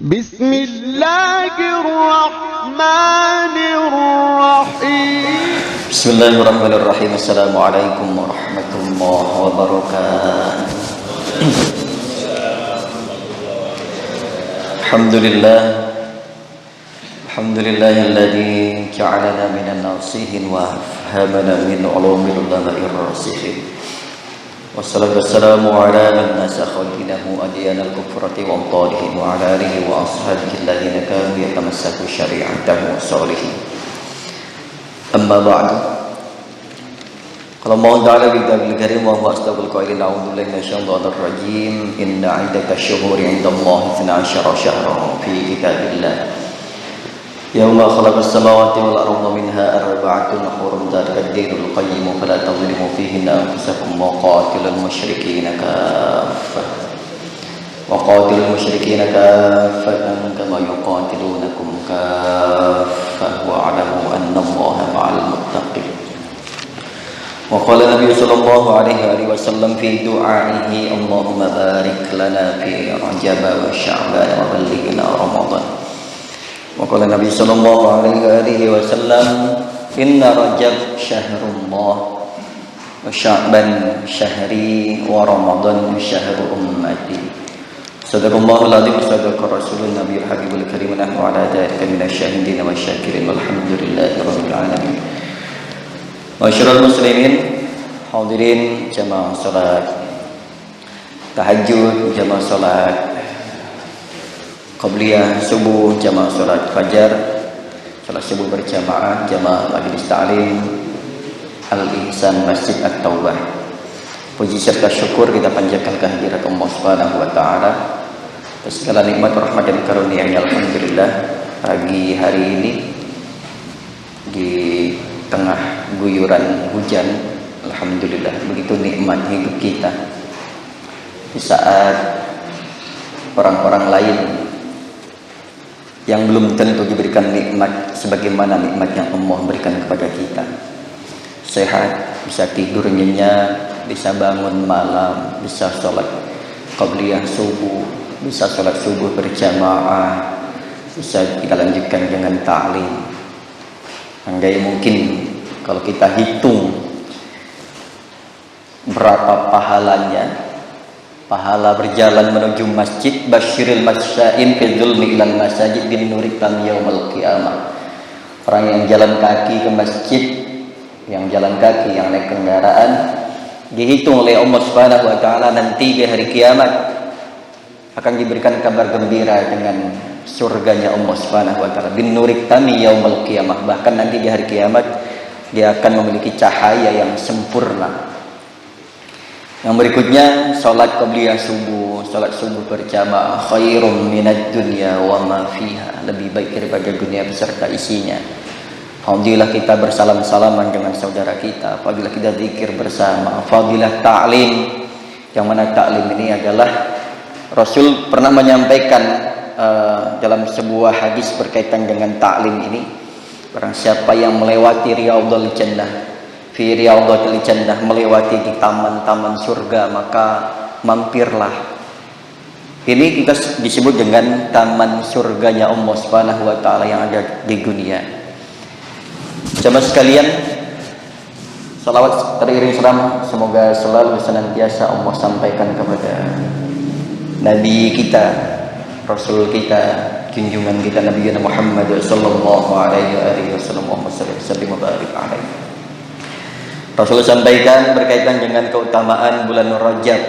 بسم الله الرحمن الرحيم بسم الله الرحمن الرحيم. السلام عليكم ورحمة الله وبركاته. الحمد لله الذي جعلنا من الناصحين وأفهمنا من علوم العلماء الراسخين. والصلاة والسلام على من نسخ دينه أديان الكفرة وأبطالهم وعلى آله وأصحابه الذين كانوا يتمسكوا شريعته وصالحين. أما بعد. قال الله تعالى في كتابه الكريم وهو أصدق القائلين أعوذ بالله من الشيطان الرجيم إن عدة الشهور عند الله 12 شهرا في كتاب الله يوم خلق السماوات والأرض منها أربعة حرم ذلك الدين القيم فلا تظلموا فيهن أنفسكم وقاتلوا المشركين كافة كما يقاتلونكم كافة واعلموا أن الله مع المتقين. وقال النبي صلى الله عليه وسلم في دعائه اللهم بارك لنا في رجب وشعبان وبلغنا رمضان. وقال النبي صلى الله عليه وسلم إن رجب شهر الله وشعبان شهري ورمضان شهر أمتي. صدق الله العظيم وصدق رسول النبي الحبيب الكريم ونحن على ذلك من الشاهدين والشاكرين والحمد لله رب العالمين. Masyarul muslimin, hadirin jamaah salat tahajud, jamaah salat qabliyah subuh, jamaah salat fajar, salat subuh berjamaah, jamaah majelis ta'lim Al-Ihsan Masjid At-Taubah. Puji serta syukur kita panjatkan kehadirat Allah Subhanahu wa taala atas segala nikmat rahmat dan karunia-Nya. Alhamdulillah, pagi hari ini di tengah guyuran hujan, alhamdulillah begitu nikmat hidup kita. Di saat orang-orang lain yang belum tentu diberikan nikmat sebagaimana nikmat yang Allah berikan kepada kita, sehat, bisa tidur nyenyak, bisa bangun malam, bisa sholat qabliyah subuh, bisa sholat subuh berjamaah, bisa kita lanjutkan dengan ta'lim. Andai mungkin kalau kita hitung berapa pahalanya, pahala berjalan menuju masjid, basyiril masya'in fi dzulmi ilal masajid bin nurikan yaumal qiyamah. Orang yang jalan kaki ke masjid, yang jalan kaki, yang naik kendaraan, dihitung oleh Allah Subhanahu wa taala nanti di hari kiamat akan diberikan kabar gembira dengan surganya Allah Subhanahu wa taala bin nuriktami yaumul qiyamah. Bahkan nanti di hari kiamat dia akan memiliki cahaya yang sempurna. Yang berikutnya salat qabliyah subuh, salat subuh berjamaah khairum minad dunya wa ma fiha, lebih baik daripada dunia beserta isinya. Fadilah kita bersalam-salaman dengan saudara kita, fadilah kita zikir bersama, fadilah ta'lim, yang mana ta'lim ini adalah Rasul pernah menyampaikan dalam sebuah hadis berkaitan dengan ta'lim ini, barang siapa yang melewati riyadhul jannah, fi riyadhil jannah, melewati di taman-taman surga, maka mampirlah. Ini kita disebut dengan taman surganya Allah Subhanahu wa taala yang ada di dunia. Jamaah sekalian, salawat teriring salam semoga selalu senantiasa Allah sampaikan kepada Nabi kita, Rasul kita, junjungan kita Nabi Muhammad sallallahu alaihi wasallam. Rasul sampaikan berkaitan dengan keutamaan bulan Rajab.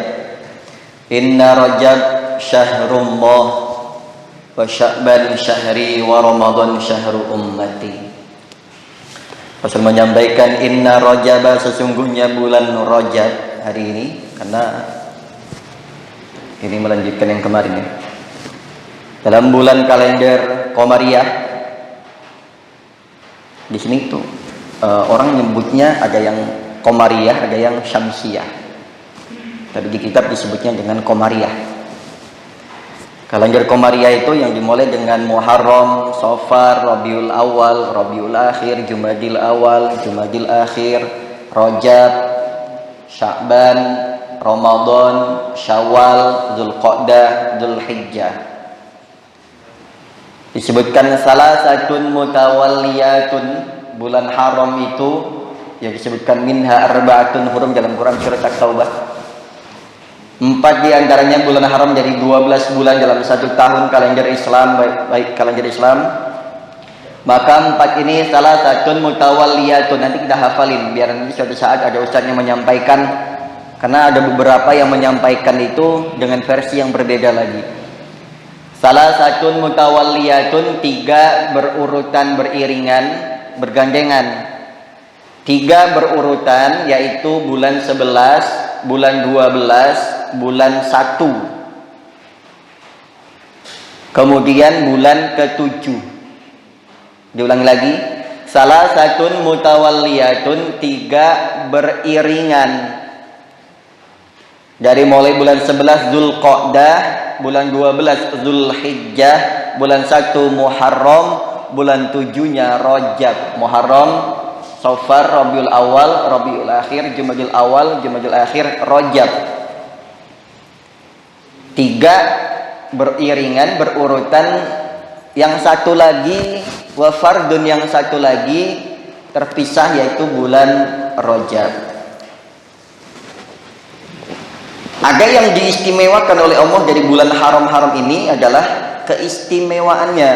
Inna Rajab syahrullah wa Sya'ban syahri wa Ramadan syahru ummati. Rasul menyampaikan inna Rajab, sesungguhnya bulan Rajab hari ini, karena ini melanjutkan yang kemarin ya. Dalam bulan kalender Qamariyah, di sini tuh orang nyebutnya ada yang Qamariyah, ada yang Syamsiyah. Tapi di kitab disebutnya dengan Qamariyah. Kalender Qamariyah itu yang dimulai dengan Muharram, Safar, Rabiul Awal, Rabiul Akhir, Jumadil Awal, Jumadil Akhir, Rajab, Sya'ban, Ramadan, Syawal, Dzulqa'dah, Dzulhijjah. Disebutkan salah satu mutawalliyatun, bulan haram itu yang disebutkan minha arba'atun hurum dalam Quran surat At-Taubah. 4 diantaranya bulan haram dari 12 bulan dalam 1 tahun kalender Islam, baik kalender Islam. Maka 4 ini salah satu mutawalliyatun. Nanti kita hafalin biar nanti suatu saat ada ustaz yang menyampaikan, karena ada beberapa yang menyampaikan itu dengan versi yang berbeda lagi. Salah satu mutawalliyatun, 3 berurutan beriringan, bergandengan. 3 berurutan, yaitu bulan 11, bulan 12, bulan 1. Kemudian bulan ke-7. Diulangi lagi. Salah satu mutawalliyatun, 3 beriringan. Dari mulai bulan 11 Dzulqa'dah, bulan 12 Dzulhijjah, bulan 1 Muharram, bulan 7-nya Rajab. Muharram, Safar, Rabiul Awal, Rabiul Akhir, Jumadil Awal, Jumadil Akhir, Rajab. 3 beriringan, berurutan. Yang satu lagi wafardun, yang satu lagi terpisah, yaitu bulan Rajab. Ada yang diistimewakan oleh Allah dari bulan haram-haram ini adalah keistimewaannya.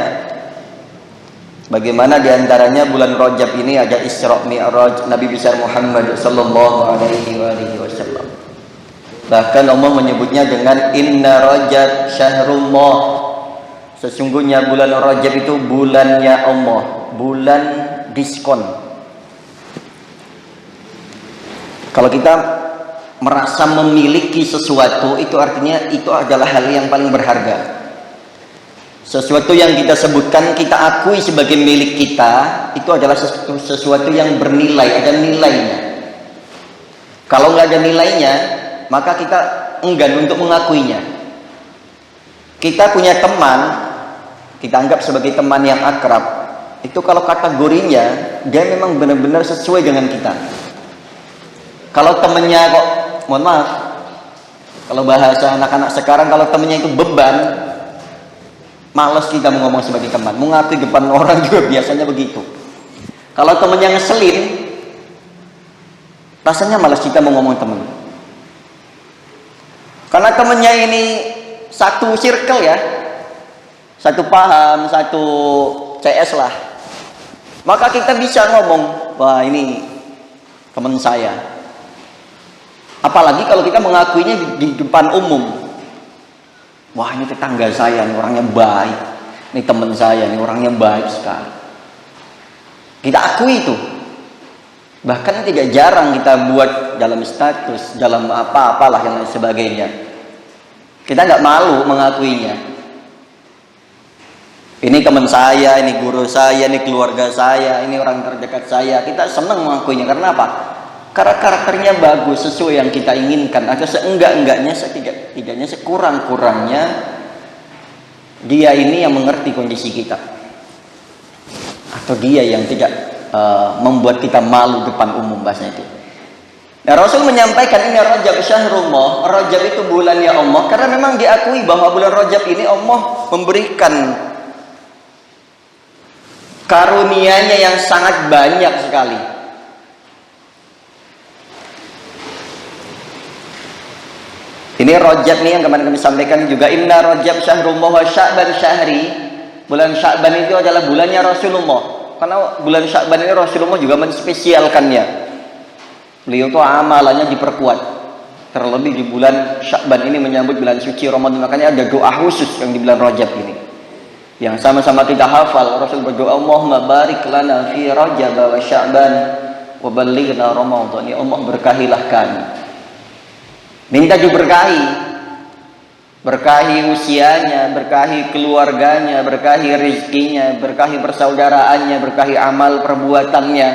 Bagaimana diantaranya bulan Rajab ini ada Isra Mi'raj Nabi besar Muhammad sallallahu alaihi wasallam. Bahkan Allah menyebutnya dengan Inna Rajab Syahrullah. Sesungguhnya bulan Rajab itu bulannya Allah, bulan diskon. Kalau kita merasa memiliki sesuatu, itu artinya itu adalah hal yang paling berharga. Sesuatu yang kita sebutkan, kita akui sebagai milik kita, itu adalah sesuatu yang bernilai, ada nilainya. Kalau nggak ada nilainya, maka kita enggan untuk mengakuinya. Kita punya teman, kita anggap sebagai teman yang akrab, itu kalau kategorinya dia memang benar-benar sesuai dengan kita. Kalau temennya kok, mohon maaf, kalau bahasa anak-anak sekarang, kalau temennya itu beban, males kita mau ngomong sebagai teman. Mengakui depan orang juga biasanya begitu. Kalau temennya ngeselin, rasanya malas kita mau ngomong teman. Karena temennya ini satu circle ya, satu paham, satu CS lah. Maka kita bisa ngomong, wah ini teman saya. Apalagi kalau kita mengakuinya di depan umum. Wah ini tetangga saya, ini orangnya baik. Ini teman saya, ini orangnya baik sekali. Kita akui itu. Bahkan tidak jarang kita buat dalam status, dalam apa-apalah yang lain sebagainya. Kita nggak malu mengakuinya. Ini teman saya, ini guru saya, ini keluarga saya, ini orang terdekat saya. Kita senang mengakuinya. Karena apa? Karena karakternya bagus, sesuai yang kita inginkan. Atau seenggak-enggaknya, setidaknya, sekurang-kurangnya dia ini yang mengerti kondisi kita. Atau dia yang tidak membuat kita malu depan umum, bahasanya itu. Nah, Rasul menyampaikan ini Rajab Syahrullah. Rajab itu bulannya Allah. Karena memang diakui bahwa bulan Rajab ini Allah memberikan karunia-Nya yang sangat banyak sekali. Ini Rajab nih yang kemarin kami sampaikan juga. Inna Rajab Syahrullah wa Sya'ban Syahri. Bulan Sya'ban itu adalah bulannya Rasulullah. Karena bulan Sya'ban ini Rasulullah juga menspesialkannya. Beliau itu amalannya diperkuat. Terlebih di bulan Sya'ban ini menyambut bulan suci Ramadan. Makanya ada doa khusus yang di bulan Rajab ini, yang sama-sama kita hafal. Rasul berdoa, Allahumma barik lana fi Rajab wa Sya'ban wa ballighna Ramadan. Ya Allah, berkahilah kami. Minta diberkahi. Berkahi usianya, berkahi keluarganya, berkahi rezekinya, berkahi persaudaraannya, berkahi amal perbuatannya,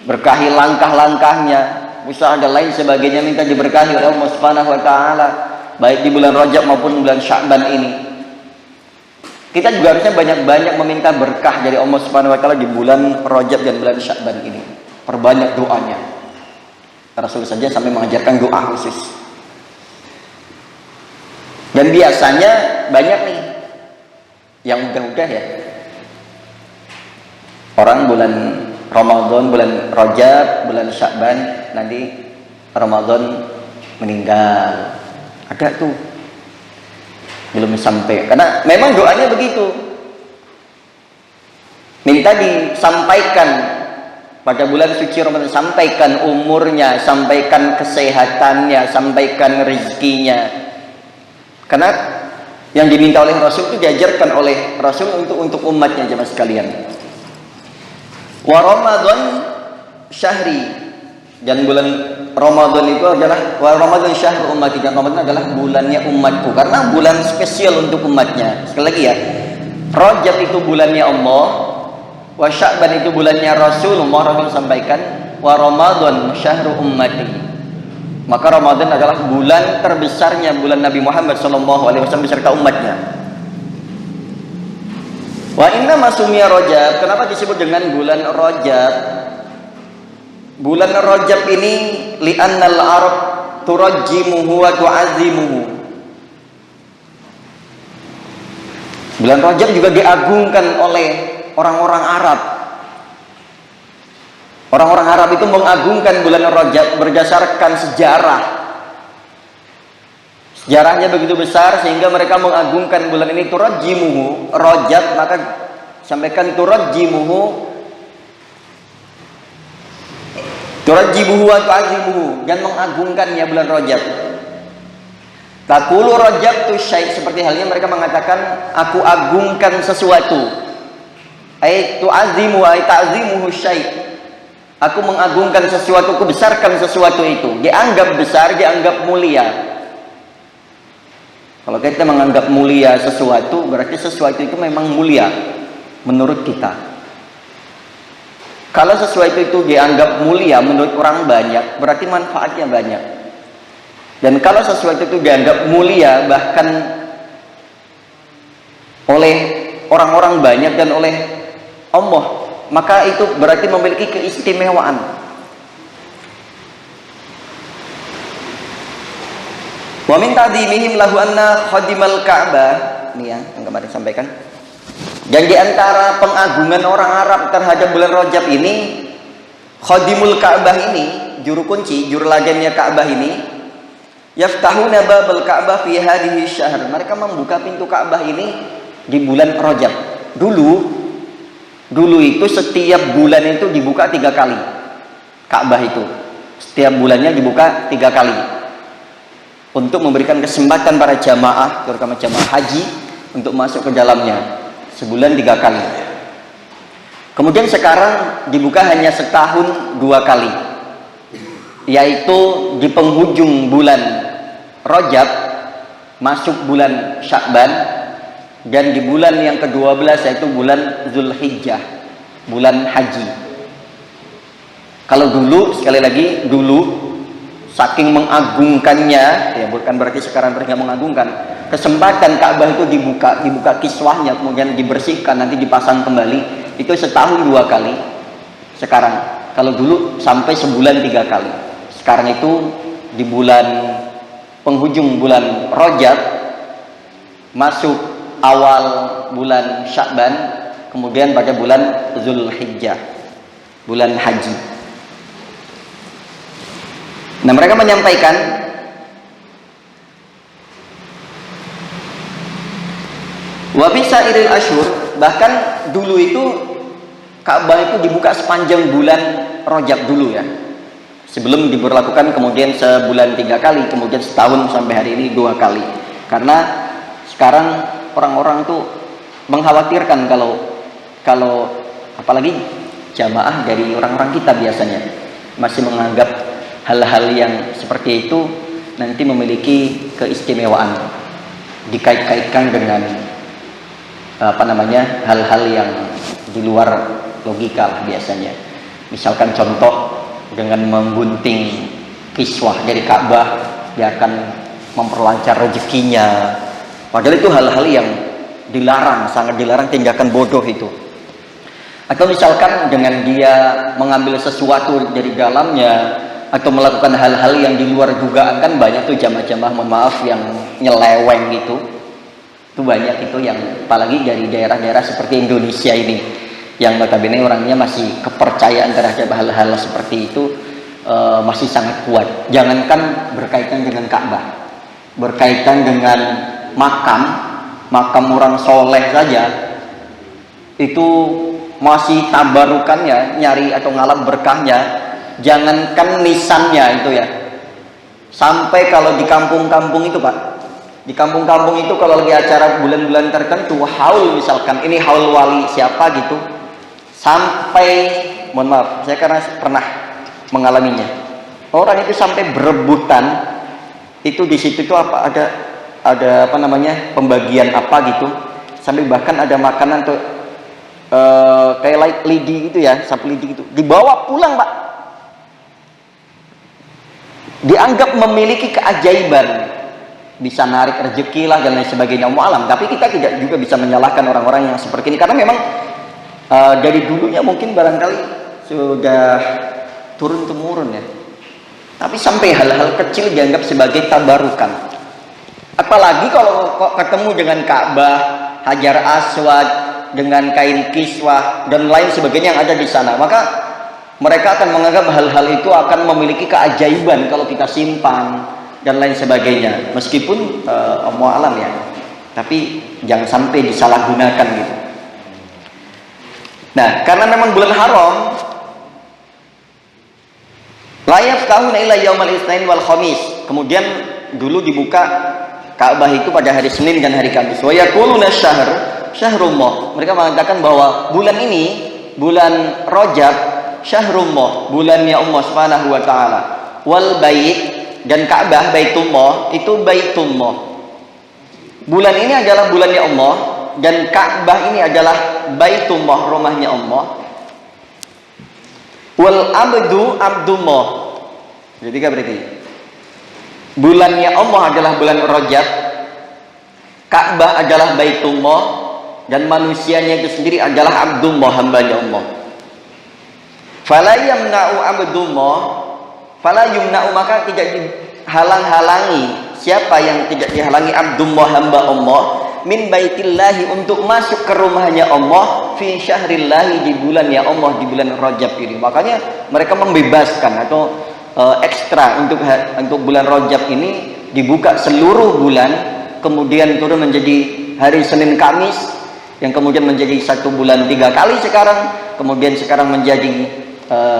berkahi langkah-langkahnya, usaha dan lain sebagainya. Minta diberkahi oleh Allah Subhanahu wa taala, baik di bulan Rajab maupun bulan Sya'ban ini. Kita juga harusnya banyak-banyak meminta berkah dari Allah Subhanahu wa taala di bulan Rajab dan bulan Sya'ban ini. Perbanyak doanya. Rasul saja sampai mengajarkan doa khusus. Dan biasanya banyak nih yang udah-udah ya. Orang bulan Ramadan, bulan Rajab, bulan Sya'ban, nanti Ramadan meninggal. Ada tuh. Belum sampai. Karena memang doanya begitu. Minta disampaikan pada bulan suci Ramadan, sampaikan umurnya, sampaikan kesehatannya, sampaikan rezekinya. Karena yang diminta oleh Rasul itu diajarkan oleh Rasul untuk umatnya jemaah sekalian. Wa Ramadan syahri, dan bulan Ramadan itu adalah wa Ramadan syahr ummati, dan Ramadan adalah bulannya umatku, karena bulan spesial untuk umatnya. Sekali lagi ya, Rajab itu bulannya Allah, wa Sya'ban itu bulannya Rasulullah. Rasul sampaikan wa Ramadan syahr ummati, maka Ramadan adalah bulan terbesarnya bulan Nabi Muhammad SAW beserta umatnya. Wa inna masumia Rajab, kenapa disebut dengan bulan Rajab? Bulan Rajab ini li'annal Arab turajjimuhu wa tu'azzimuhu. Bulan Rajab juga diagungkan oleh orang-orang Arab. Orang-orang Arab itu mengagungkan bulan Rajab berdasarkan sejarah. Sejarahnya begitu besar sehingga mereka mengagungkan bulan ini. Turajjimuhu Rajab, maka sampaikan turajjimuhu wa tu'azzimuhu, dan mengagungkannya bulan Rajab. Taqulu Rajab tu syai', seperti halnya mereka mengatakan aku agungkan sesuatu. Ai tu'azzimu ai ta'zimuhu syai'. Aku mengagungkan sesuatu, aku besarkan sesuatu itu. Dianggap besar, dianggap mulia. Kalau kita menganggap mulia sesuatu, berarti sesuatu itu memang mulia menurut kita. Kalau sesuatu itu dianggap mulia menurut orang banyak, berarti manfaatnya banyak. Dan kalau sesuatu itu dianggap mulia bahkan oleh orang-orang banyak dan oleh Allah, maka itu berarti memiliki keistimewaan. Wa min ta'dhimihim lahu anna khadimal Ka'bah, ini ya yang kemarin sampaikan. Dan di antara pengagungan orang Arab terhadap bulan Rajab ini, khadimul Ka'bah ini, juru kunci, juru lagannya Ka'bah ini, yaftahuna babal Ka'bah fi hadhihi syahr. Mereka membuka pintu Ka'bah ini di bulan Rajab. Dulu itu setiap bulan itu dibuka 3 kali. Ka'bah itu setiap bulannya dibuka 3 kali. Untuk memberikan kesempatan para jamaah, terutama jamaah haji, untuk masuk ke dalamnya. Sebulan 3 kali. Kemudian sekarang dibuka hanya setahun 2 kali, yaitu di penghujung bulan Rajab masuk bulan Sya'ban, dan di bulan yang ke-12 yaitu bulan Zulhijjah, bulan haji. Kalau dulu, sekali lagi dulu, saking mengagungkannya, ya bukan berarti sekarang mereka mengagungkan, kesempatan Ka'bah itu dibuka kiswahnya, kemudian dibersihkan, nanti dipasang kembali, itu setahun 2 kali. Sekarang, kalau dulu sampai sebulan 3 kali. Sekarang itu di bulan penghujung bulan Rajab, masuk awal bulan Sya'ban, kemudian pada bulan Zulhijjah, bulan haji. Nah, mereka menyampaikan wa fi sa'iril asyhur, bahkan dulu itu Ka'bah itu dibuka sepanjang bulan Rajab dulu ya. Sebelum diberlakukan kemudian sebulan 3 kali, kemudian setahun sampai hari ini 2 kali. Karena sekarang orang-orang tuh mengkhawatirkan kalau apalagi jamaah dari orang-orang kita biasanya masih menganggap hal-hal yang seperti itu nanti memiliki keistimewaan, dikait-kaitkan dengan hal-hal yang di luar logika lah biasanya. Misalkan contoh dengan menggunting kiswah dari Ka'bah, dia akan memperlancar rezekinya. Padahal itu hal-hal yang dilarang, sangat dilarang, tindakan bodoh itu. Atau misalkan dengan dia mengambil sesuatu dari dalamnya, atau melakukan hal-hal yang di luar dugaan, kan banyak tuh jamaah-jamaah, mohon maaf, yang nyeleweng gitu. Itu banyak itu yang apalagi dari daerah-daerah seperti Indonesia ini yang notabene orangnya masih kepercayaan terhadap hal-hal seperti itu masih sangat kuat. Jangankan berkaitan dengan Ka'bah, berkaitan dengan makam orang soleh saja itu masih tabarukannya, nyari atau ngalap berkahnya. Jangankan nisannya itu ya, sampai kalau di kampung-kampung itu Pak, di kampung-kampung itu kalau lagi acara bulan-bulan tertentu, haul misalkan, ini haul wali siapa gitu, sampai, mohon maaf, saya karena pernah mengalaminya, orang itu sampai berebutan, itu di situ tuh apa, ada apa namanya, pembagian apa gitu, sampai bahkan ada makanan tuh kayak lidi gitu ya, sapu lidi gitu, dibawa pulang Pak, dianggap memiliki keajaiban, bisa narik rezeki lah dan lain sebagainya, alam. Tapi kita tidak juga bisa menyalahkan orang-orang yang seperti ini, karena memang dari dulunya mungkin barangkali sudah turun temurun ya. Tapi sampai hal-hal kecil dianggap sebagai tabarukan. Apalagi kalau ketemu dengan Ka'bah, Hajar Aswad, dengan kain kiswah dan lain sebagainya yang ada di sana, maka mereka akan menganggap hal-hal itu akan memiliki keajaiban kalau kita simpan dan lain sebagainya, meskipun alam ya, tapi jangan sampai disalahgunakan gitu. Nah, karena memang bulan haram, la yaftahuna illa yaumal itsnain wal khamis. Kemudian dulu dibuka Ka'bah itu pada hari Senin dan hari Kamis. Wa yaquluna syahrullah. Mereka mengatakan bahwa bulan ini, bulan Rajab, syahrullah, bulannya Allah Subhanahu wa taala. Wal bait, dan Ka'bah, Baitullah, itu Baitullah. Bulan ini adalah bulannya Allah, dan Ka'bah ini adalah Baitullah, rumahnya Allah. Wal abdu abdullah. Jadi kan berarti bulannya Allah adalah bulan Rajab, Ka'bah adalah Baitullah, dan manusianya itu sendiri adalah Abdullah, hambanya Allah. Fala yamna'u abdullah, fala yumna'u, maka tidak dihalang-halangi. Siapa yang tidak dihalangi? Abdullah, hamba Allah, min baitillahi, untuk masuk ke rumahnya Allah, fi syahrillahi, di bulannya Allah, di bulan Rajab ini. Makanya mereka membebaskan atau ekstra untuk bulan Rajab ini, dibuka seluruh bulan, kemudian turun menjadi hari Senin Kamis, yang kemudian menjadi 1 bulan 3 kali sekarang, kemudian sekarang menjadi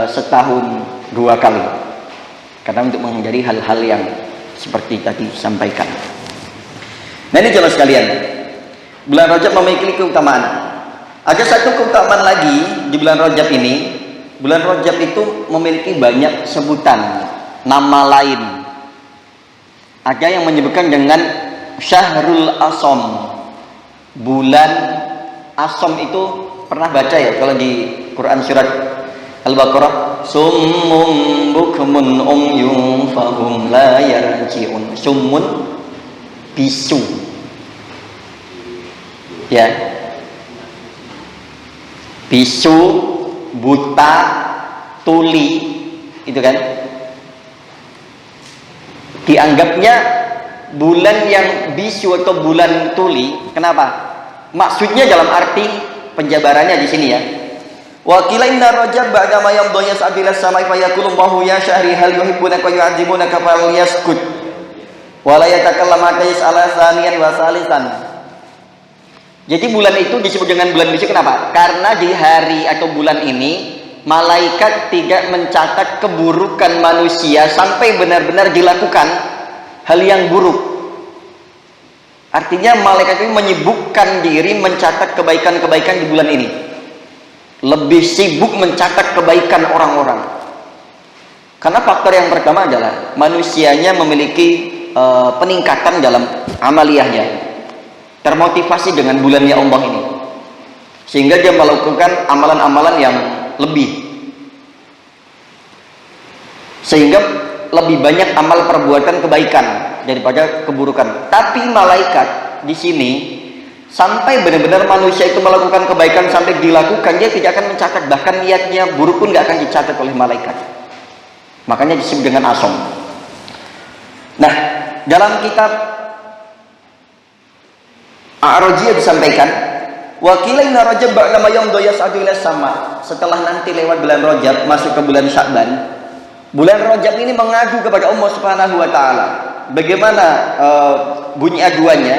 setahun 2 kali. Karena untuk menghindari hal-hal yang seperti tadi sampaikan. Nah, ini jemaah sekalian, bulan Rajab memiliki keutamaan. Ada satu keutamaan lagi di bulan Rajab ini. Bulan Rajab itu memiliki banyak sebutan, nama lain. Ada yang menyebutkan dengan Syahrul Asom, bulan Asom. Itu pernah baca ya kalau di Quran surat Al-Baqarah, summun bukmun umyun fahum la yarji'un. Summun, bisu ya, bisu, buta, tuli, itu kan dianggapnya bulan yang bisu atau bulan tuli. Kenapa? Maksudnya dalam arti penjabarannya di sini ya. Wa qila inna Rajab ba'da ma yamdhu yas'abilas samai fa yaqulu Allahu ya syahri hal yuhibbunaka wa yu'adzibunaka fal yaskut wa la yatakallam hatta yas'ala thaniyan wa salisan. Jadi bulan itu disebut dengan bulan bisu. Kenapa? Karena di hari atau bulan ini malaikat tidak mencatat keburukan manusia sampai benar-benar dilakukan hal yang buruk. Artinya malaikat itu menyibukkan diri mencatat kebaikan-kebaikan di bulan ini. Lebih sibuk mencatat kebaikan orang-orang. Karena faktor yang pertama adalah manusianya memiliki peningkatan dalam amaliyahnya, termotivasi dengan bulannya Allah ini, sehingga dia melakukan amalan-amalan yang lebih, sehingga lebih banyak amal perbuatan kebaikan daripada keburukan. Tapi malaikat di sini, sampai benar-benar manusia itu melakukan kebaikan sampai dilakukan, dia tidak akan mencatat, bahkan niatnya buruk pun tidak akan dicatat oleh malaikat. Makanya disebut dengan asom. Nah, dalam kitab A'rajiyah disampaikan, wa qila inna Rajab ba'da ma yamdu yas'adu ila sama. Setelah nanti lewat bulan Rajab masuk ke bulan Sya'ban, bulan Rajab ini mengadu kepada Allah Subhanahu wa taala. Bagaimana bunyi aduannya?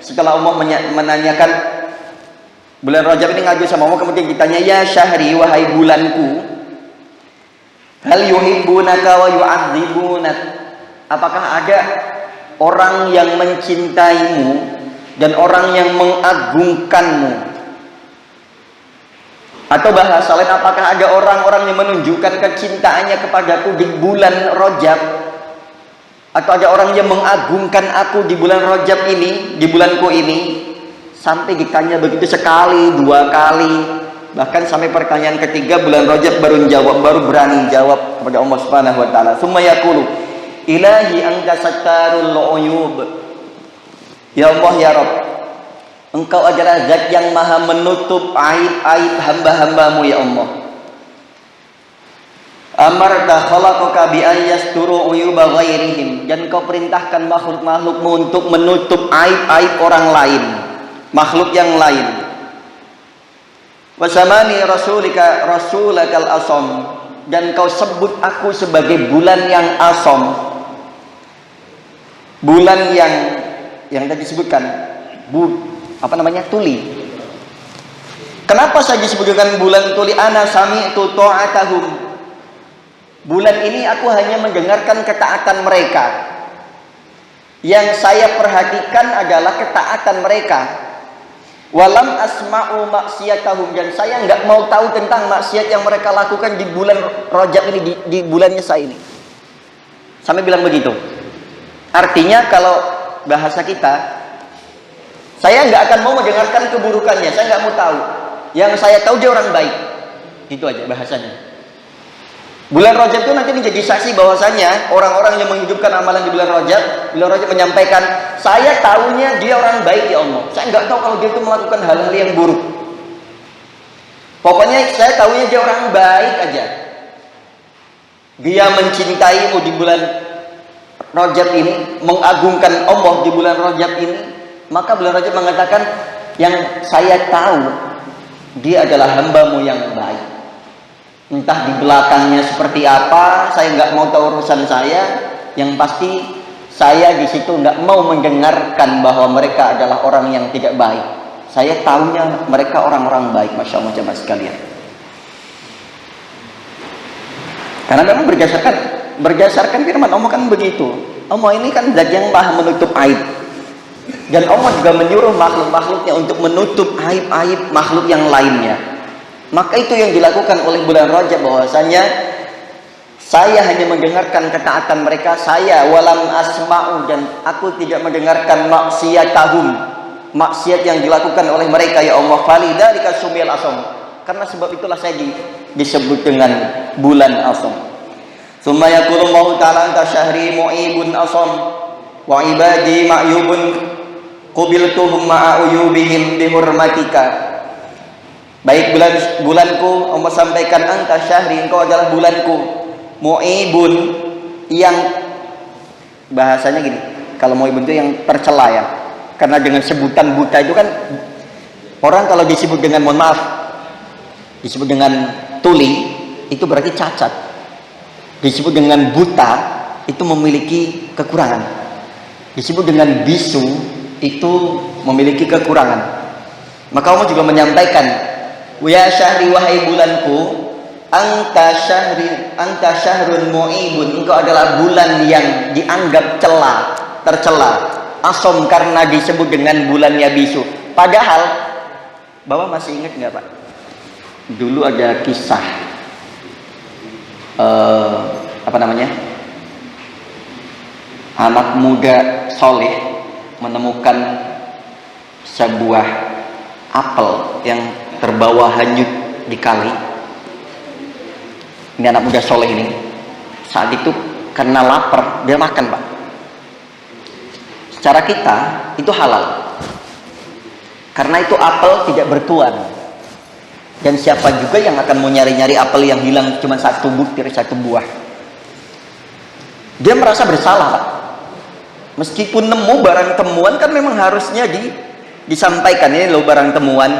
Setelah Allah menanyakan, bulan Rajab ini ngadu sama Allah, kemudian ditanya, ya syahri, wahai bulanku, hal yuhibbunaka wa yu'adzibunak. Apakah ada orang yang mencintaimu dan orang yang mengagungkanmu? Atau bahasa lain, apakah ada orang-orang yang menunjukkan kecintaannya kepadaku di bulan Rajab? Atau ada orang yang mengagungkan aku di bulan Rajab ini, di bulanku ini? Sampai ditanya begitu sekali, dua kali, bahkan sampai pertanyaan ketiga bulan Rajab baru berani jawab kepada Allah Subhanahu wa taala. Tsumma yaqulu, ilahi anta sattarul uyub. Ya Allah, ya Rabb, Engkau adalah zat yang maha menutup aib-aib hamba-hambamu, ya Allah. Amarta khalaqaka bi an yasturu uyuba ghairihim, dan Engkau perintahkan makhluk-makhlukmu untuk menutup aib-aib orang lain, makhluk yang lain. Wasamani rasulakal asam, dan Engkau sebut aku sebagai bulan yang asam, bulan yang tadi disebutkan, tuli. Kenapa saya disebutkan bulan tuli? Ana sami'tu ta'atahum. Bulan ini aku hanya mendengarkan ketaatan mereka. Yang saya perhatikan adalah ketaatan mereka. Walam asma'u maksiatahum, dan saya nggak mau tahu tentang maksiat yang mereka lakukan di bulan Rajab ini, di bulannya saya ini. Sampai bilang begitu. Artinya kalau bahasa kita, saya nggak akan mau mendengarkan keburukannya, saya nggak mau tahu. Yang saya tahu dia orang baik. Itu aja bahasanya. Bulan Rajab itu nanti menjadi saksi bahwasanya orang-orang yang menghidupkan amalan di bulan Rajab menyampaikan, saya tahunya dia orang baik, ya Allah. Saya nggak tahu kalau dia itu melakukan hal-hal yang buruk. Pokoknya saya tahunya dia orang baik aja. Dia mencintaimu di bulan Rajab ini, mengagungkan Allah di bulan Rajab ini. Maka bulan Rajab mengatakan, yang saya tahu dia adalah hambamu yang baik. Entah di belakangnya seperti apa, saya nggak mau tahu urusan saya. Yang pasti saya di situ nggak mau mendengarkan bahwa mereka adalah orang yang tidak baik. Saya tahunya mereka orang-orang baik, masya Allah jemaah sekalian. Karena memang berdasarkan firman Allah kan begitu. Allah ini kan zat yang maha menutup aib. Dan Allah juga menyuruh makhluk-makhluknya untuk menutup aib-aib makhluk yang lainnya. Maka itu yang dilakukan oleh bulan Rajab, bahwasanya saya hanya mendengarkan ketaatan mereka, saya walam asma'u, dan aku tidak mendengarkan maksiatahum, maksiat yang dilakukan oleh mereka, ya Allah. Falidzalika sumiyal asam, karena sebab itulah saya disebut dengan bulan asam. Tsumma yaqulu Allah ta'ala, anta syahri mu'ibun asam wa ibadi ma'yubun qubiltuhum ma'a uyubihim bihurmatika. Baik bulanku, Allah sampaikan, anta syahri, engkau adalah bulanku, mu'ibun, yang bahasanya gini, kalau mu'ibun itu yang tercela ya, karena dengan sebutan buta itu kan, orang kalau disebut dengan, mohon maaf, disebut dengan tuli, itu berarti cacat. Disebut dengan buta, itu memiliki kekurangan. Disebut dengan bisu, itu memiliki kekurangan. Maka Allah juga menyampaikan, ya syahri, wahai bulanku, anta syahrun mu'ibun, engkau adalah bulan yang dianggap tercela, asom, karena disebut dengan bulannya bisu. Padahal Bapak masih ingat nggak Pak? Dulu ada kisah anak muda soleh menemukan sebuah apel yang terbawa hanyut di kali. Ini anak muda soleh ini, saat itu karena lapar dia makan Pak. Secara kita itu halal, karena itu apel tidak bertuan. Dan siapa juga yang akan mau nyari-nyari apel yang hilang cuma satu butir, satu buah? Dia merasa bersalah Pak. Meskipun nemu barang temuan kan memang harusnya disampaikan ini loh barang temuan,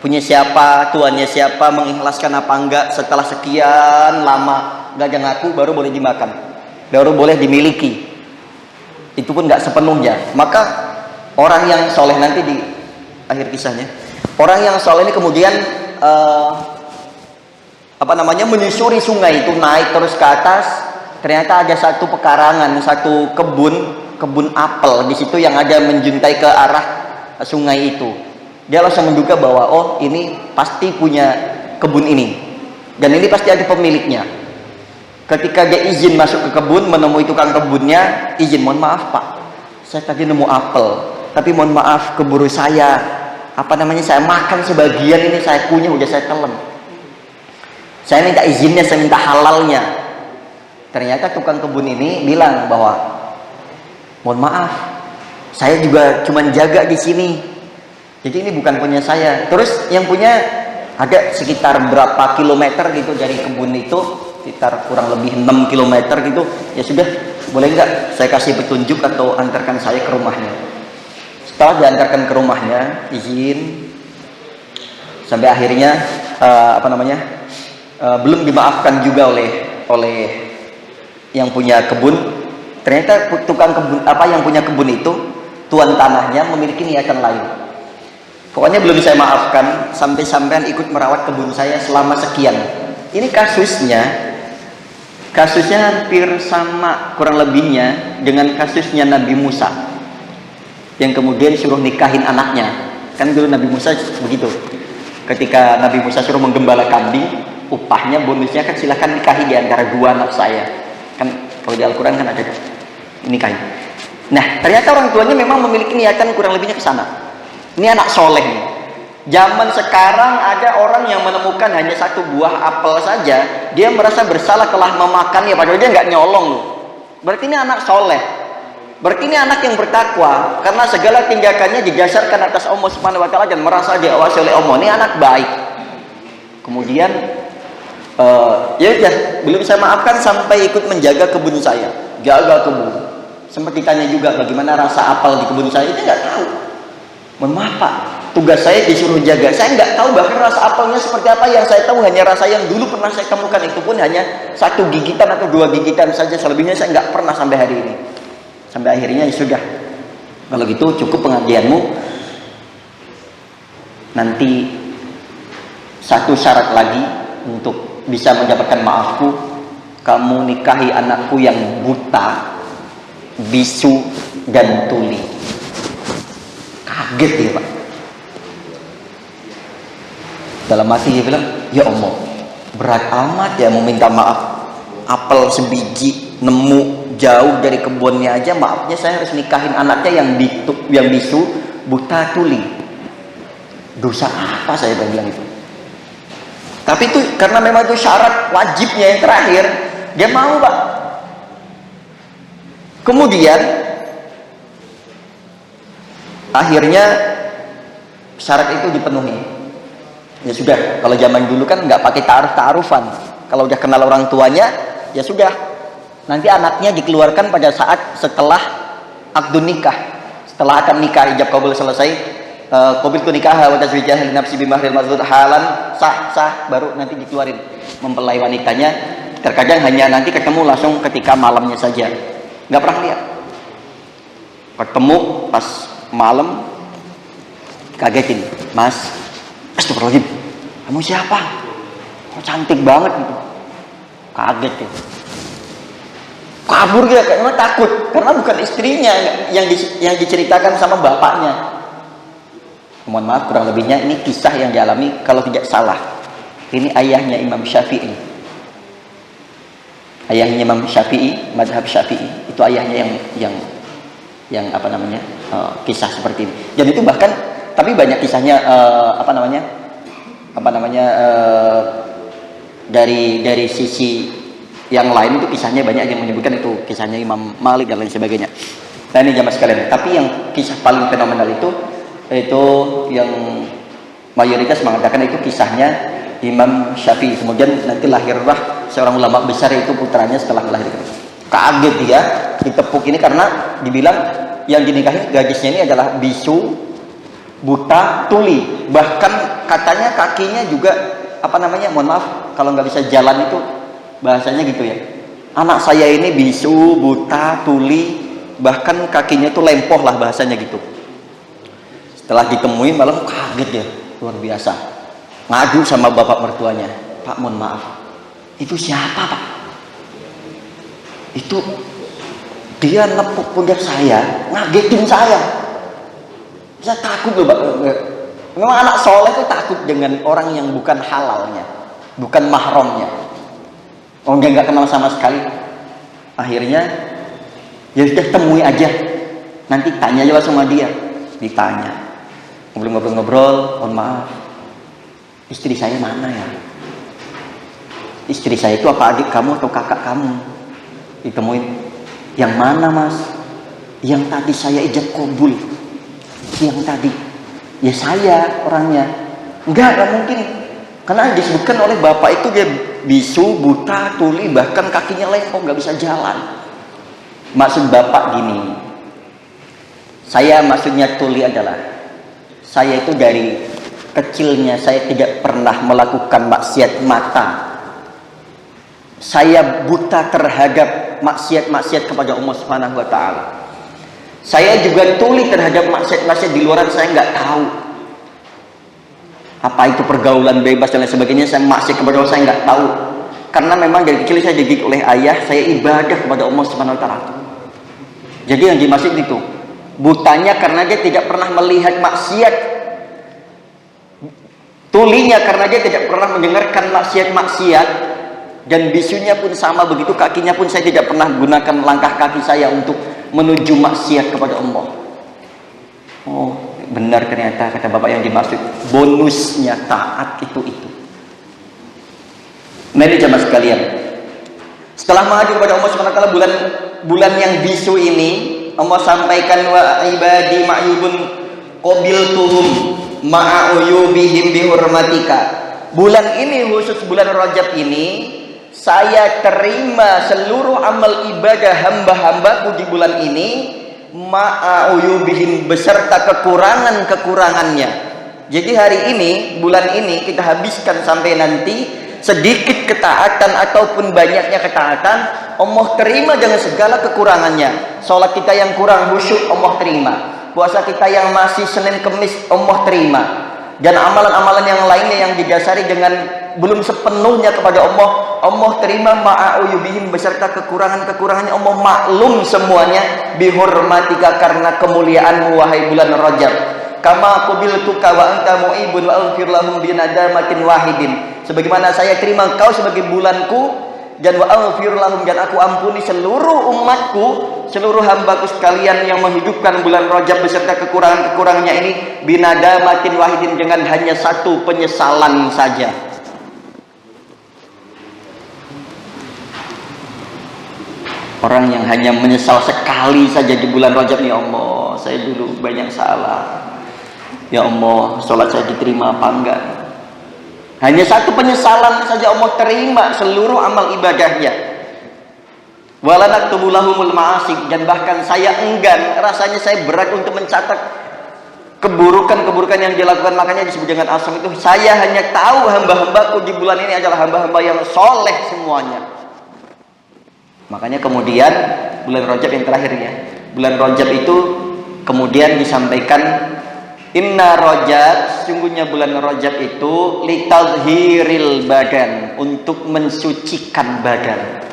punya siapa, tuannya siapa, mengikhlaskan apa enggak, setelah sekian lama gajah ngaku baru boleh dimakan, baru boleh dimiliki. Itu pun nggak sepenuhnya. Maka orang yang soleh nanti di akhir kisahnya, orang yang soleh ini kemudian menyusuri sungai itu, naik terus ke atas. Ternyata ada satu pekarangan, satu kebun apel di situ yang ada menjuntai ke arah sungai itu. Dia langsung menduga bahwa oh ini pasti punya kebun ini, dan ini pasti ada pemiliknya. Ketika dia izin masuk ke kebun, menemui tukang kebunnya, izin, mohon maaf Pak, saya tadi nemu apel, tapi mohon maaf keburu saya saya makan sebagian ini, saya kunyah, udah saya telan. Saya minta izinnya, saya minta halalnya. Ternyata tukang kebun ini bilang bahwa mohon maaf, saya juga cuma jaga di sini, jadi ini bukan punya saya. Terus yang punya ada sekitar berapa kilometer gitu dari kebun itu, sekitar kurang lebih 6 kilometer gitu. Ya sudah, boleh nggak saya kasih petunjuk atau antarkan saya ke rumahnya. Setelah diantarkan ke rumahnya, izin, sampai akhirnya belum dimaafkan juga oleh yang punya kebun. Ternyata tukang kebun yang punya kebun itu, tuan tanahnya memiliki niatan lain. Pokoknya belum saya maafkan sampai sampean ikut merawat kebun saya selama sekian. Ini kasusnya hampir sama kurang lebihnya dengan kasusnya Nabi Musa yang kemudian suruh nikahin anaknya. Kan dulu Nabi Musa begitu. Ketika Nabi Musa suruh menggembala kambing, upahnya, bonusnya kan silahkan nikahi di antara dua anak saya. Kan kalau di Al-Quran kan ada nikahin. Nah, ternyata orang tuanya memang memiliki niatan kurang lebihnya ke sana. Ini anak soleh nih. Zaman sekarang ada orang yang menemukan hanya satu buah apel saja, dia merasa bersalah telah memakannya, padahal dia nggak nyolong loh. Berarti ini anak soleh. Berarti ini anak yang bertakwa, karena segala tindakannya didasarkan atas Allah Subhanahu Wa Taala dan merasa diawasi oleh Allah. Ini anak baik. Kemudian ya udah, belum saya maafkan sampai ikut menjaga kebun saya, jaga kebun. Sempat ditanya juga bagaimana rasa apel di kebun saya, itu nggak tahu. Mohon maaf Pak, tugas saya disuruh jaga, saya nggak tahu bahkan rasa apelnya seperti apa. Yang saya tahu hanya rasa yang dulu pernah saya temukan, itu pun hanya 1 gigitan atau 2 gigitan saja, selebihnya saya nggak pernah sampai hari ini. Sampai akhirnya ya sudah, kalau gitu cukup pengajianmu, nanti satu syarat lagi untuk bisa mendapatkan maafku, kamu nikahi anakku yang buta, bisu, dan tuli. Kaget dia Pak. Dalam hati dia bilang, ya Allah, berat amat ya mau minta maaf. Apel sebiji nemu jauh dari kebunnya aja, maafnya saya harus nikahin anaknya yang bisu, buta, tuli. Dosa apa saya bilang itu? Tapi itu karena memang itu syarat wajibnya yang terakhir, dia mau Pak. Kemudian akhirnya syarat itu dipenuhi. Ya sudah, kalau zaman dulu kan nggak pakai ta'arufan. Kalau udah kenal orang tuanya, ya sudah. Nanti anaknya dikeluarkan pada saat setelah akdun nikah. Setelah akan nikah, ijab kabul selesai, qabiltu nikaha wa tazwijah li nafsi bi mahril mazlud halan, sah baru nanti dikeluarin mempelai wanitanya. Terkadang hanya nanti ketemu langsung ketika malamnya saja, nggak pernah lihat. Ketemu pas malam, kagetin, Mas, astagfirullahaladzim, kamu siapa? Kok cantik banget gitu. Kaget ya, kabur dia kayaknya, takut karena bukan istrinya yang diceritakan sama bapaknya. Mohon maaf kurang lebihnya ini kisah yang dialami, kalau tidak salah ini ayahnya Imam Syafi'i. Ayahnya Imam Syafi'i, madhab Syafi'i, itu ayahnya yang kisah seperti ini. Dan itu bahkan, tapi banyak kisahnya dari sisi yang lain itu kisahnya banyak yang menyebutkan itu kisahnya Imam Malik dan lain sebagainya. Nah ini jamaah sekalian. Tapi yang kisah paling fenomenal itu yang mayoritas mengatakan itu kisahnya Imam Syafi'i. Kemudian nanti lahirlah seorang ulama besar, itu putranya setelah melahirkan. Kaget dia ditepuk ini karena dibilang yang dinikahi gadisnya ini adalah bisu, buta tuli, bahkan katanya kakinya juga mohon maaf kalau nggak bisa jalan, itu bahasanya gitu ya, anak saya ini bisu, buta, tuli, bahkan kakinya itu lempoh lah bahasanya gitu. Setelah ditemui malah kaget ya, luar biasa, ngadu sama bapak mertuanya, Pak mohon maaf, itu siapa Pak? Itu dia nepuk pundak saya, ngagetin saya takut loh Pak. Memang anak soleh itu takut dengan orang yang bukan halalnya, bukan mahramnya, dia nggak kenal sama sekali. Akhirnya ya sudah temui aja, nanti tanya aja sama dia. Ditanya, ngobrol-ngobrol, mohon maaf, istri saya mana ya? Istri saya itu apa adik kamu atau kakak kamu? Ditemuin, yang mana mas? Yang tadi saya ijab kabul. Yang tadi, ya saya orangnya. Enggak mungkin, karena disebutkan oleh bapak itu dia bisu, buta, tuli, bahkan kakinya lempoh, nggak bisa jalan. Maksud bapak gini, maksudnya tuli adalah saya itu dari kecilnya saya tidak pernah melakukan maksiat mata. Saya buta terhadap maksiat-maksiat kepada Allah Subhanahu wa taala. Saya juga tuli terhadap maksiat-maksiat di luaran, saya nggak tahu apa itu pergaulan bebas dan lain sebagainya. Saya maksiat kepada Allah, saya nggak tahu, karena memang dari kecil saya dididik oleh ayah, saya ibadah kepada Allah Subhanahu wa taala. Jadi yang dimaksud itu butanya karena dia tidak pernah melihat maksiat, tulinya karena dia tidak pernah mendengarkan maksiat-maksiat, dan bisunya pun sama begitu, kakinya pun saya tidak pernah gunakan langkah kaki saya untuk menuju maksiat kepada Allah. Oh benar, ternyata kata bapak yang dimaksud bonusnya taat itu. Mari jemaah sekalian, setelah mengadu kepada Allah Subhanahu wa taala bulan yang bisu ini, Allah sampaikan wa ibadi ma'yubun qabiltuhum ma'uyubihim bihurmatika. Bulan ini, khusus bulan Rajab ini, saya terima seluruh amal ibadah hamba-hambaku di bulan ini ma'uyubihim, beserta kekurangannya. Jadi hari ini, bulan ini kita habiskan sampai nanti, sedikit ketaatan ataupun banyaknya ketaatan, Allah terima dengan segala kekurangannya. Sholat kita yang kurang khusyuk, Allah terima. Puasa kita yang masih Senin Kemis, Allah terima. Dan amalan-amalan yang lainnya yang didasari dengan belum sepenuhnya kepada Allah, Allah terima ma'uyubihim, beserta kekurangannya. Allah maklum semuanya bihurmatika, karena kemuliaanmu wahai bulan Rajab. Kama qabiltuka wa anta mu'ibun wa aghfir lahum binadamatin wahidin, sebagaimana saya terima engkau sebagai bulanku, dan wa aghfir lahum, dan aku ampuni seluruh umatku, seluruh hambaku sekalian yang menghidupkan bulan Rajab beserta kekurangannya ini binadamatin wahidin, dengan hanya satu penyesalan saja. Orang yang hanya menyesal sekali saja di bulan Rajab, ya Allah, saya dulu banyak salah, ya Allah, sholat saya diterima apa enggak. Hanya satu penyesalan saja Allah terima seluruh amal ibadahnya. Wala naktubu lahumul ma'asik, dan bahkan saya enggan, rasanya saya berat untuk mencatat keburukan-keburukan yang dilakukan. Makanya disebut dengan asam itu, saya hanya tahu hamba-hambaku di bulan ini adalah hamba-hamba yang soleh semuanya. Makanya kemudian bulan Rajab yang terakhirnya, bulan Rajab itu kemudian disampaikan, inna Rajab, sungguhnya bulan Rajab itu litadhiril badan, untuk mensucikan badan.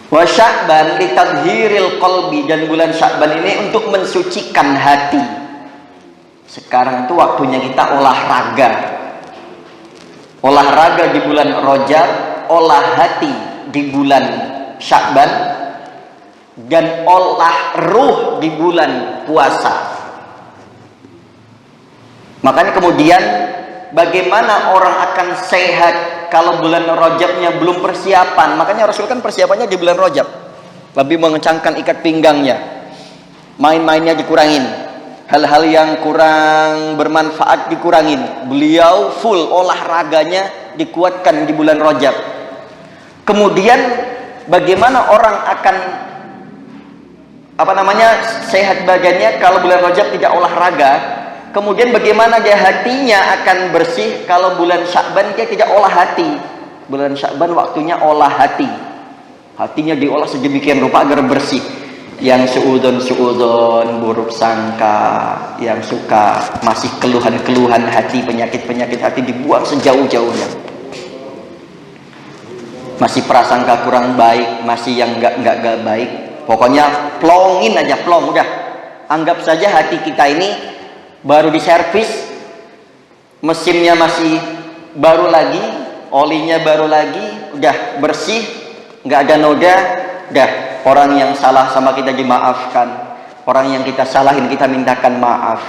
Wa Sya'ban litadhiril qalbi, dan bulan Sya'ban ini untuk mensucikan hati. Sekarang itu waktunya kita olahraga. Olahraga di bulan Rajab, olah hati di bulan Sya'ban, dan olah ruh di bulan puasa. Makanya kemudian bagaimana orang akan sehat kalau bulan Rajabnya belum persiapan? Makanya Rasul kan persiapannya di bulan Rajab, lebih mengencangkan ikat pinggangnya, main-mainnya dikurangin, hal-hal yang kurang bermanfaat dikurangin. Beliau full olahraganya dikuatkan di bulan Rajab. Kemudian bagaimana orang akan sehat badannya kalau bulan Rajab tidak olahraga. Kemudian bagaimana dia hatinya akan bersih kalau bulan Sya'ban dia tidak olah hati. Bulan Sya'ban waktunya olah hati. Hatinya diolah sedemikian rupa agar bersih. Yang suudon, buruk sangka, yang suka masih keluhan-keluhan hati, penyakit-penyakit hati dibuang sejauh-jauhnya. Masih prasangka kurang baik, masih yang enggak baik. Pokoknya plongin aja, plong udah. Anggap saja hati kita ini baru diservis, mesinnya masih baru lagi, olinya baru lagi, udah bersih, nggak ada noda, udah. Orang yang salah sama kita dimaafkan, orang yang kita salahin kita mintakan maaf,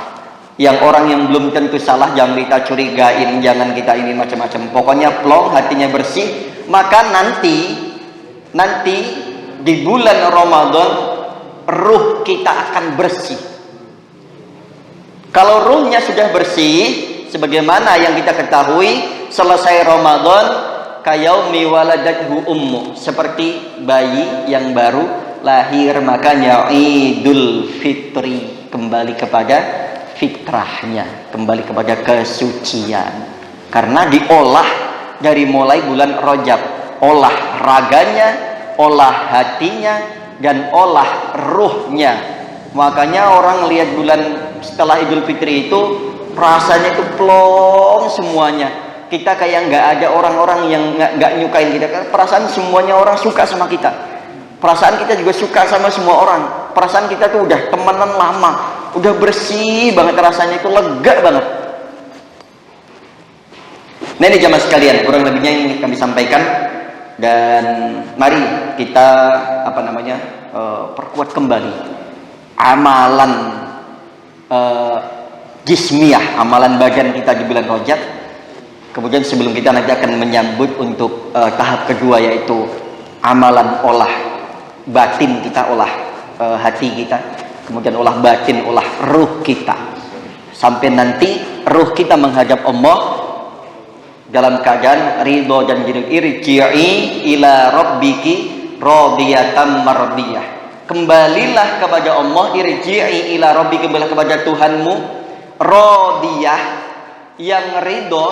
yang orang yang belum tentu salah jangan kita curigain, jangan kita ini macam-macam. Pokoknya plong, hatinya bersih, maka nanti di bulan Ramadan ruh kita akan bersih. Kalau ruhnya sudah bersih, sebagaimana yang kita ketahui, selesai Ramadan kayaumi waladathu ummu, seperti bayi yang baru lahir, makanya Idul Fitri, kembali kepada fitrahnya, kembali kepada kesucian, karena diolah dari mulai bulan Rajab, olah raganya, olah hatinya, dan olah ruhnya. Makanya orang lihat bulan setelah Idul Fitri itu rasanya itu plong semuanya. Kita kayak nggak ada orang-orang yang nggak nyukain kita. Perasaan semuanya orang suka sama kita. Perasaan kita juga suka sama semua orang. Perasaan kita tuh udah temenan lama, udah bersih banget rasanya, itu lega banget. Nah ini jamaah sekalian, kurang lebihnya yang kami sampaikan, dan mari kita perkuat kembali amalan jismiyah, amalan badan kita di bulan Rajab. Kemudian sebelum kita nanti akan menyambut untuk tahap kedua, yaitu amalan olah batin kita, olah hati kita, kemudian olah batin, olah ruh kita, sampai nanti ruh kita menghadap Allah dalam keadaan ridho dan jadi irji'i ila rabbiki radiyatan mardiyah. Kembalilah kepada Allah, irji'i ila rabbiki, kembalilah kepada Tuhanmu, radiyah yang ridho,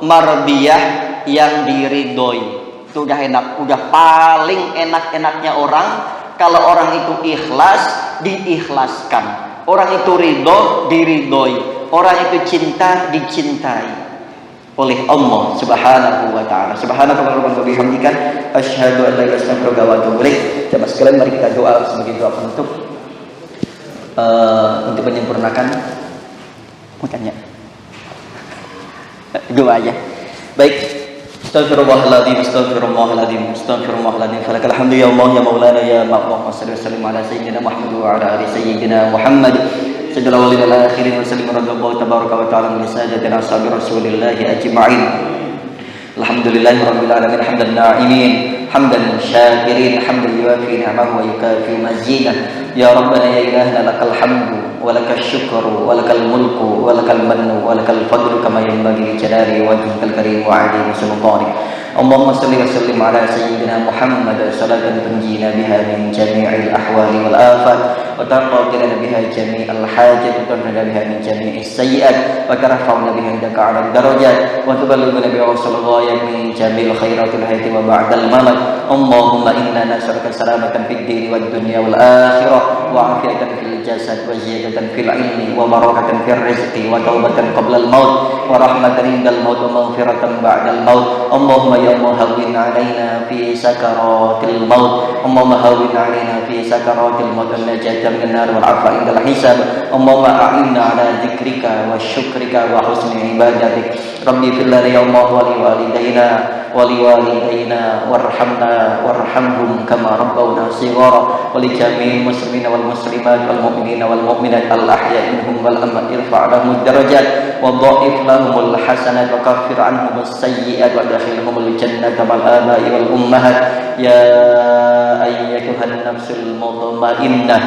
mardiyah yang diridhoi. Itu udah enak, udah paling enak-enaknya orang. Kalau orang itu ikhlas, diikhlaskan. Orang itu ridho, diridhoi. Orang itu cinta, dicintai oleh Allah Subhanahu wa taala. Subhanakallahumma wa bihamdika asyhadu an la ilaha illa anta wa atubu ilaik. Jemaah sekalian, mari kita doa sebagai doa penutup untuk menyempurnakan mukanya. Doa aja. Baik. Astaghfirullahaladzim, astaghfirullahaladzim, astaghfirullahaladzim. Falakal hamdu ya Allah ya Maulana ya Allahumma shalli wa sallim ala sayyidina Muhammad wa ala ali sayyidina Muhammad. Sallallahu alaihi wa akhirin wa sallim radhiyallahu tabaraka wa ta'ala min sayyidina ashabi rasulillahi ajma'in. Alhamdulillahi rabbil alamin, hamdan na'imin, hamdan syakirin, hamdan yuwafi ni'amahu wa yukafi mazidah. Ya Rabbana ya ilahana lakal hamdu wa lakal syukru wa lakal mulku wa lakal mannu wa lakal fadlu kama yanbaghi li jalali wajhikal karim wa 'azimi sultanik. Allahumma salli wa sallim ala sayyidina Muhammad salatan tunjina biha min jami'il ahwali wal afat wa taqaddana biha jami'al hajat wa tanfa'una biha min jami'is sayyi'at wa tarfa'una biha indaka 'ala darajat wa tuballighuna biha sallallahu min jami'il khairatil hayati wa ba'dal mamat. Allahumma inna nas'aluka salamatan fid dini wad dunya wal akhirah wa 'afiyatan fil jasad wa ziyadatan fil ilmi wa barakatan fir rizqi wa taubatan qabla al maut wa rahmatan indal maut wa maghfiratan ba'dal maut. Allahumma ya Allah hawwin 'alaina fi sakaratil maut. Allahumma hawwin 'alaina fi sakaratil maut wa najatan minan nar wal 'afwa indal hisab. Allahumma a'inna 'ala dzikrika wa syukrika wa husni ibadatik. Rabbi fil lana ya Allah wa li walidayna wa li walidayna warhamna warhamhum kama rabbawna shighara wa li jami'il muslimina wal muslimat wal mu'minina wal mu'minat al ahya'i minhum wal amwat irfa' lahum darajat wa dha'if lahumul hasanat wa kaffir anhum as-sayyi'at wa adkhilhumul jannata ma'al aba'i wal ummahat. Ya ayyatuhan nafsul mutmainnah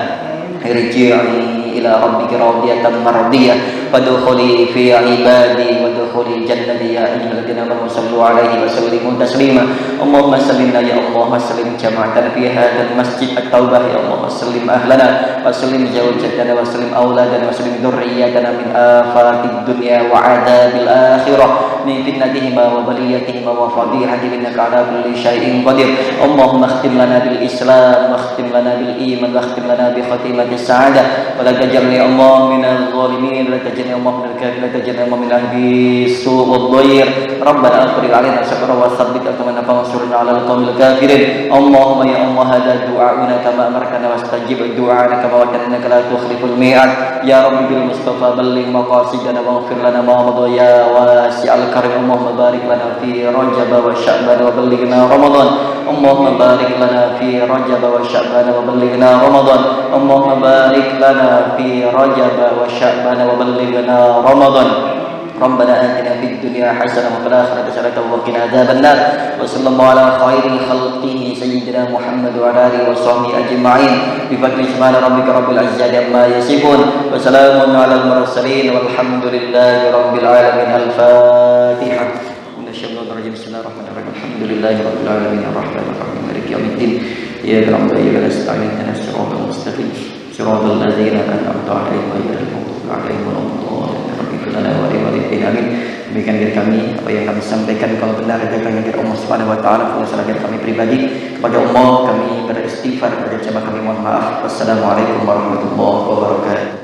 irji'i ila rabbika radiyatan mardiyah wadkhuli fi ibadi wadkhuli jannati ya ayyuhalladzina amanu sallu alaihi wa sallimu taslima. Allahumma sallimna ya Allah sallim jama'atan fi hadzal masjid at-taubah ya Allah sallim ahlana wa sallim zawjatana wa sallim auladana wa sallim dzurriyyatana min afatid dunya wa adabil akhirah min fitnatihima wa baliyatihima wa fadihatihim innaka ala kulli syai'in qadir. Allahumma khtim lana bil islam wa khtim lana bil iman wa khtim lana bi khatimatis sa'adah wa la taj'alni Allah minal zalimin wa la taj'alni Allah minal kafirin wa la taj'alni Allah min ahli su' wad dhayr. Rabbana afrigh 'alaina sabra wa tsabbit aqdamana fansurna 'alal qaumil kafirin. Allahumma ya Allah hadha du'auna kama amartana wastajib du'ana kama wa'adtana innaka la tukhliful mi'ad. Ya rabbi bil mustafa balligh maqasidana waghfir lana ma madha ya wasi'al karim. Allahumma barik lana fi rajab wa sya'ban wa ballighna ramadan. Allahumma barik lana fi rajab wa sya'ban wa ballighna ramadan. Allahumma barik lana fi rajab wa sya'ban wa ballighna ramadan. ربنا آتنا في الدنيا حسنة وفي الآخرة حسنة وقنا عذاب النار وصلى الله على خير خلقه سيدنا محمد وعلى آله وصحبه أجمعين بفضل سبحان ربك رب العزة عما يصفون وسلام على المرسلين والحمد لله رب العالمين. الفاتحة. من الشيطان الرجيم. بسم الله الرحمن الرحيم. الحمد لله رب العالمين الرحمن الرحيم مالك يوم الدين إياك نعبد وإياك نستعين اهدنا الصراط المستقيم صراط الذين أنعمت عليهم غير المغضوب عليهم ولا الضالين. Amin. Demikian dari kami apa yang kami sampaikan kalau benar datangnya dari Allah Subhanahu wa taala, kalau salah dari kami pribadi kepada Allah kami beristighfar, kepada jemaah kami mohon maaf. Wassalamualaikum warahmatullahi wabarakatuh.